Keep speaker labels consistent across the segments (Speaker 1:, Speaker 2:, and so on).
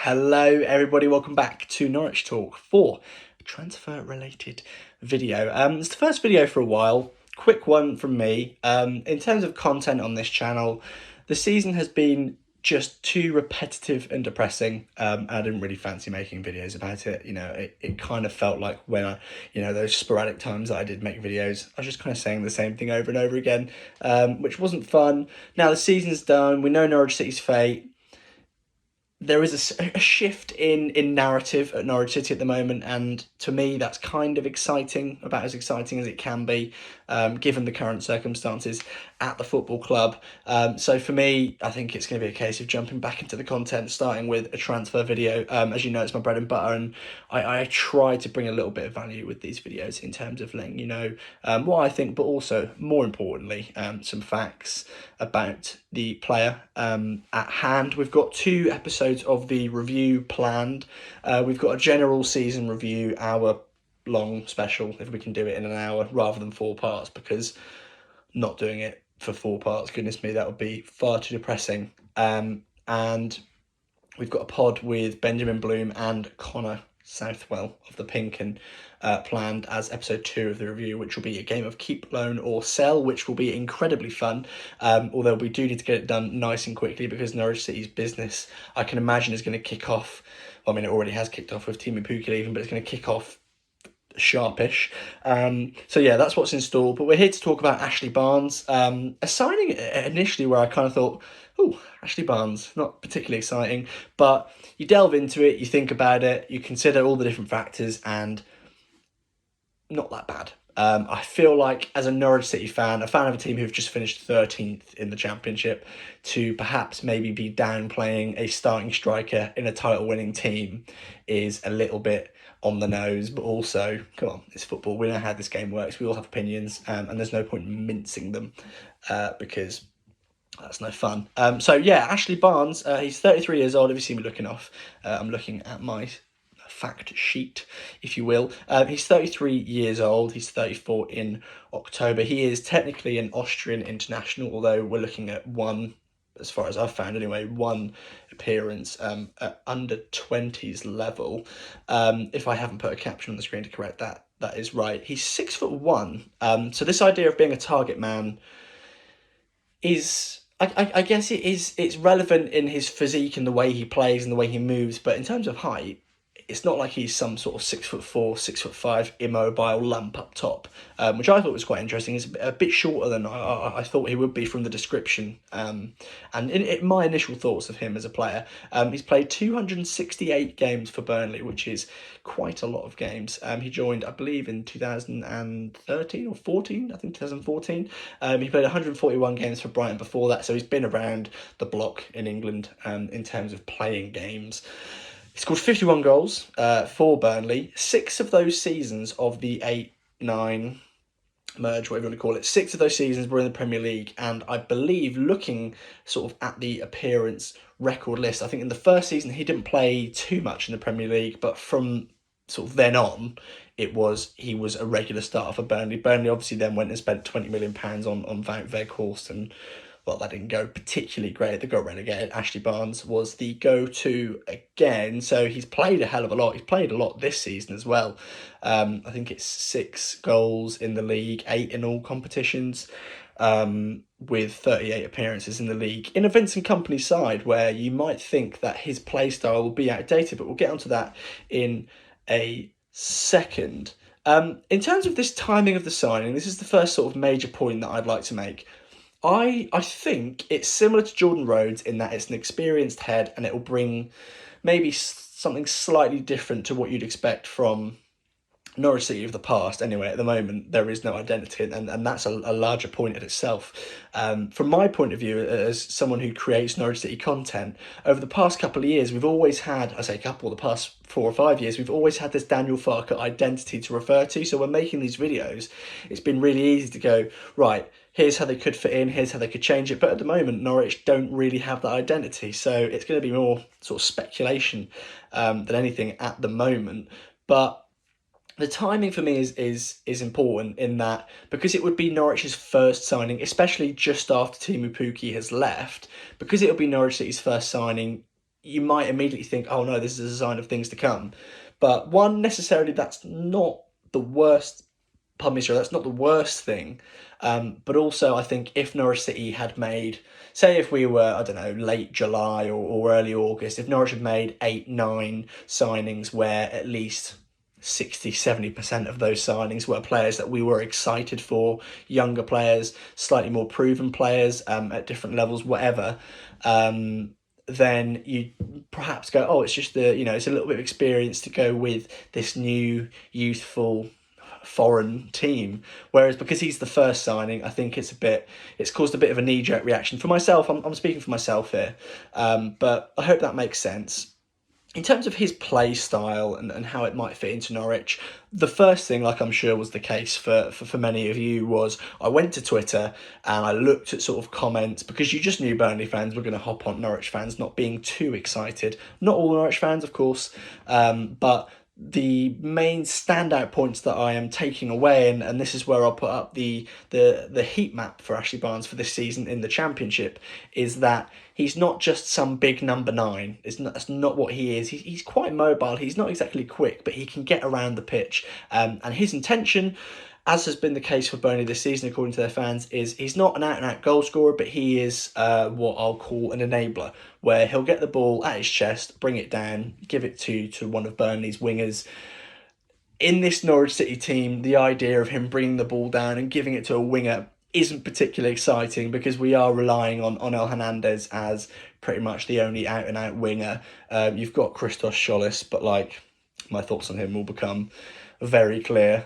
Speaker 1: Hello everybody, welcome back to Norwich Talk for a transfer related video. It's the first video for a while, quick one from me. In terms of content on this channel, the season has been just too repetitive and depressing. I didn't really fancy making videos about it. It kind of felt like when those sporadic times that I did make videos, I was just kind of saying the same thing over and over again, which wasn't fun. Now the season's done, we know Norwich City's fate. There is a shift in narrative at Norwich City at the moment, and to me that's kind of exciting, about as exciting as it can be, given the current circumstances at the football club. So for me, I think it's going to be a case of jumping back into the content, starting with a transfer video. As you know, it's my bread and butter, and I try to bring a little bit of value with these videos in terms of letting you know what I think, but also, more importantly, some facts about the player at hand. We've got 2 episodes of the review planned. We've got a general season review, hour-long special, if we can do it in an hour rather than 4 parts, because not doing it for 4 parts, goodness me, that would be far too depressing. And we've got a pod with Benjamin Bloom and Connor Southwell of the Pink and planned as episode 2 of the review, which will be a game of keep, loan or sell, which will be incredibly fun, although we do need to get it done nice and quickly because Norwich City's business, I can imagine, is going to kick off. Well, I mean, it already has kicked off with Timu Pukki leaving, but it's going to kick off sharpish. So yeah, that's what's in store. But we're here to talk about Ashley Barnes, a signing initially where I kind of thought, oh, Ashley Barnes, not particularly exciting, but you delve into it, you think about it, you consider all the different factors, and not that bad. I feel like, as a Norwich City fan, a fan of a team who've just finished 13th in the Championship, to perhaps maybe be downplaying a starting striker in a title-winning team is a little bit on the nose. But also, come on, it's football. We know how this game works. We all have opinions, and there's no point in mincing them because that's no fun. So yeah, Ashley Barnes, he's 33 years old. If you see me looking off, I'm looking at my fact sheet, if you will. He's 33 years old. He's 34 in October. He is technically an Austrian international, although we're looking at one, as far as I've found anyway, one appearance at under 20s level. If I haven't put a caption on the screen to correct that, that is right. He's 6'1". So this idea of being a target man is, I guess it's relevant in his physique and the way he plays and the way he moves, but in terms of height, it's not like he's some sort of 6'4", 6'5" immobile lump up top, which I thought was quite interesting. He's a bit shorter than I thought he would be from the description. And in my initial thoughts of him as a player, he's played 268 games for Burnley, which is quite a lot of games. He joined, I believe, in 2013 or 14, I think 2014. He played 141 games for Brighton before that, so he's been around the block in England in terms of playing games. He scored 51 goals for Burnley. 6 of those seasons of the 8-9 merge, whatever you want to call it, 6 of those seasons were in the Premier League. And I believe, looking sort of at the appearance record list, I think in the first season he didn't play too much in the Premier League, but from sort of then on, he was a regular starter for Burnley. Burnley obviously then went and spent £20 million on Wout Weghorst, and well, that didn't go particularly great. They got relegated. Ashley Barnes was the go-to again. So he's played a hell of a lot. He's played a lot this season as well. I think it's 6 goals in the league, 8 in all competitions, with 38 appearances in the league. In a Vincent Kompany side where you might think that his play style will be outdated, but we'll get onto that in a second. In terms of this timing of the signing, this is the first sort of major point that I'd like to make. I think it's similar to Jordan Rhodes in that it's an experienced head, and it will bring maybe something slightly different to what you'd expect from Norwich City of the past. Anyway, at the moment, there is no identity, and that's a larger point in itself. From my point of view, as someone who creates Norwich City content, over the past couple of years, we've always had, I say couple, the past 4 or 5 years, we've always had this Daniel Farke identity to refer to. So when making these videos, it's been really easy to go, right, here's how they could fit in, here's how they could change it. But at the moment, Norwich don't really have that identity. So it's going to be more sort of speculation than anything at the moment. But the timing for me is important in that, because it would be Norwich's first signing, especially just after Timu Pukki has left, because it would be Norwich City's first signing, you might immediately think, oh no, this is a sign of things to come. But one, necessarily, that's not the worst. Pardon me, sorry, that's not the worst thing. But also, I think if Norwich City had made, say, if we were, I don't know, late July or early August, if Norwich had made 8, 9 signings where at least 60, 70% of those signings were players that we were excited for, younger players, slightly more proven players at different levels, whatever, then you perhaps go, oh, it's just it's a little bit of experience to go with this new youthful foreign team. Whereas because he's the first signing, I think it's caused a bit of a knee-jerk reaction. For myself, I'm speaking for myself here, but I hope that makes sense. In terms of his play style and how it might fit into Norwich, the first thing, like I'm sure was the case for many of you, was I went to Twitter and I looked at sort of comments, because you just knew Burnley fans were going to hop on Norwich fans not being too excited. Not all Norwich fans, of course, but the main standout points that I am taking away, and this is where I'll put up the heat map for Ashley Barnes for this season in the Championship, is that he's not just some big number 9. That's not what he is. He's quite mobile. He's not exactly quick, but he can get around the pitch. And his intention, as has been the case for Burnley this season, according to their fans, is he's not an out-and-out goal scorer, but he is what I'll call an enabler, where he'll get the ball at his chest, bring it down, give it to one of Burnley's wingers. In this Norwich City team, the idea of him bringing the ball down and giving it to a winger isn't particularly exciting, because we are relying on El Hernandez as pretty much the only out-and-out winger. You've got Christos Scholis, but my thoughts on him will become very clear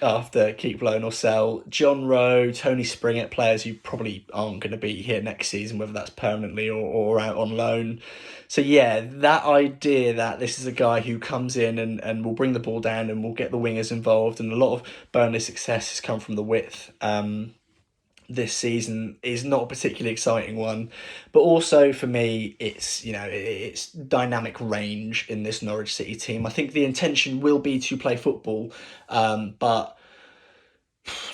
Speaker 1: after Keep Blown or Sell. John Rowe, Tony Springett, players who probably aren't going to be here next season, whether that's permanently or out on loan. So yeah, that idea that this is a guy who comes in and will bring the ball down and will get the wingers involved, and a lot of Burnley's success has come from the width this season, is not a particularly exciting one. But also for me, it's dynamic range in this Norwich City team. I think the intention will be to play football, but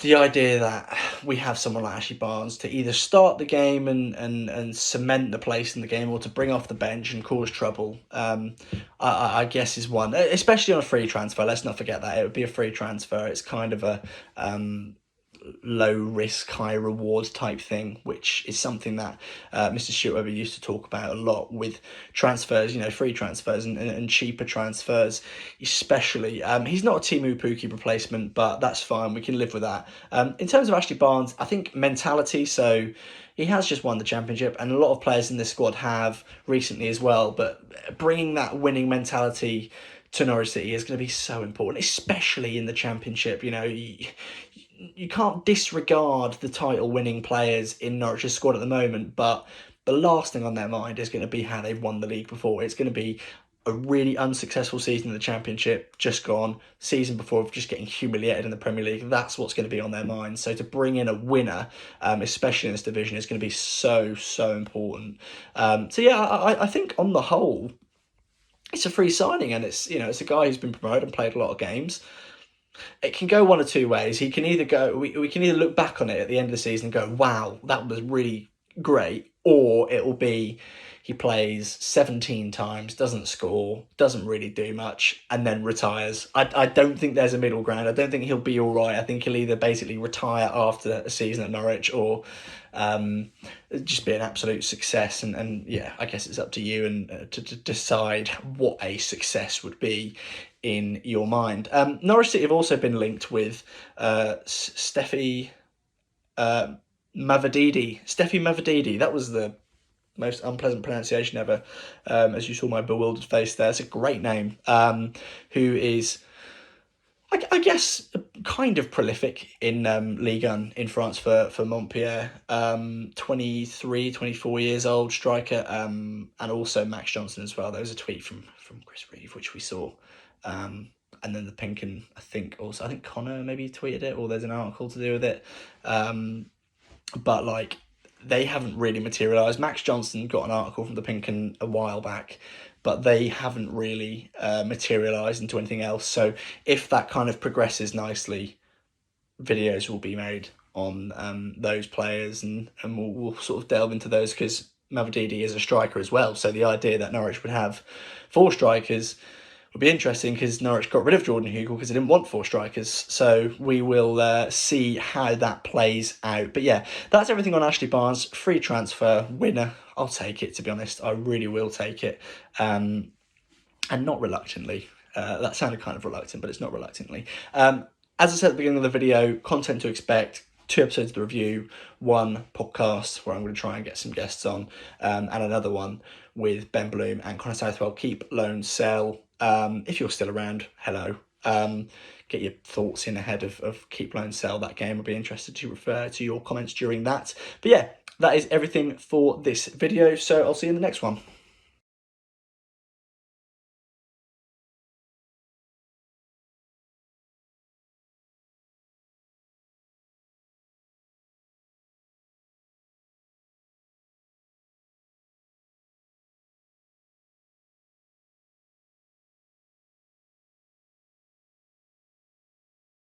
Speaker 1: the idea that we have someone like Ashley Barnes to either start the game and cement the place in the game, or to bring off the bench and cause trouble, I guess is one, especially on a free transfer. Let's not forget that it would be a free transfer. It's kind of a low risk, high reward type thing, which is something that Mr. Stuart Webber used to talk about a lot with transfers, free transfers and cheaper transfers, especially. He's not a Timu Pukki replacement, but that's fine. We can live with that. In terms of Ashley Barnes, I think mentality, so he has just won the Championship, and a lot of players in this squad have recently as well, but bringing that winning mentality to Norwich City is going to be so important, especially in the Championship. You can't disregard the title-winning players in Norwich's squad at the moment, but the last thing on their mind is going to be how they've won the league before. It's going to be a really unsuccessful season in the Championship, just gone. Season before of just getting humiliated in the Premier League. That's what's going to be on their mind. So to bring in a winner, especially in this division, is going to be so important. So yeah, I think on the whole, it's a free signing, and it's a guy who's been promoted and played a lot of games. It can go one of two ways. He can either go, we can either look back on it at the end of the season and go, wow, that was really great, or it will be he plays 17 times, doesn't score, doesn't really do much, and then retires. I don't think there's a middle ground. I don't think he'll be all right. I think he'll either basically retire after a season at Norwich, or just be an absolute success. And yeah, I guess it's up to you and to decide what a success would be in your mind. Norwich City have also been linked with Steffi Mavadidi. Steffi Mavadidi. That was the most unpleasant pronunciation ever. As you saw my bewildered face there. It's a great name. Who is, I guess, kind of prolific in Ligue 1 in France for Montpellier. 23, 24 years old striker. And also Max Johnson as well. There was a tweet from Chris Reeve, which we saw. And then the Pinkin, I think Connor maybe tweeted it, or there's an article to do with it. But they haven't really materialised. Max Johnson got an article from the Pinkin a while back, but they haven't really materialised into anything else. So if that kind of progresses nicely, videos will be made on those players, and we'll sort of delve into those, because Mavrodidi is a striker as well. So the idea that Norwich would have 4 strikers would be interesting, because Norwich got rid of Jordan Hugill because they didn't want 4 strikers. So we will see how that plays out. But yeah, that's everything on Ashley Barnes. Free transfer, winner. I'll take it, to be honest. I really will take it. And not reluctantly. That sounded kind of reluctant, but it's not reluctantly. As I said at the beginning of the video, content to expect: 2 episodes of the review, 1 podcast where I'm going to try and get some guests on, and another one with Ben Bloom and Connor Southwell. Keep, loan, sell. If you're still around, hello. Get your thoughts in ahead of keep, loan, sell, that game. I'll be interested to refer to your comments during that. But yeah, that is everything for this video, so I'll see you in the next one.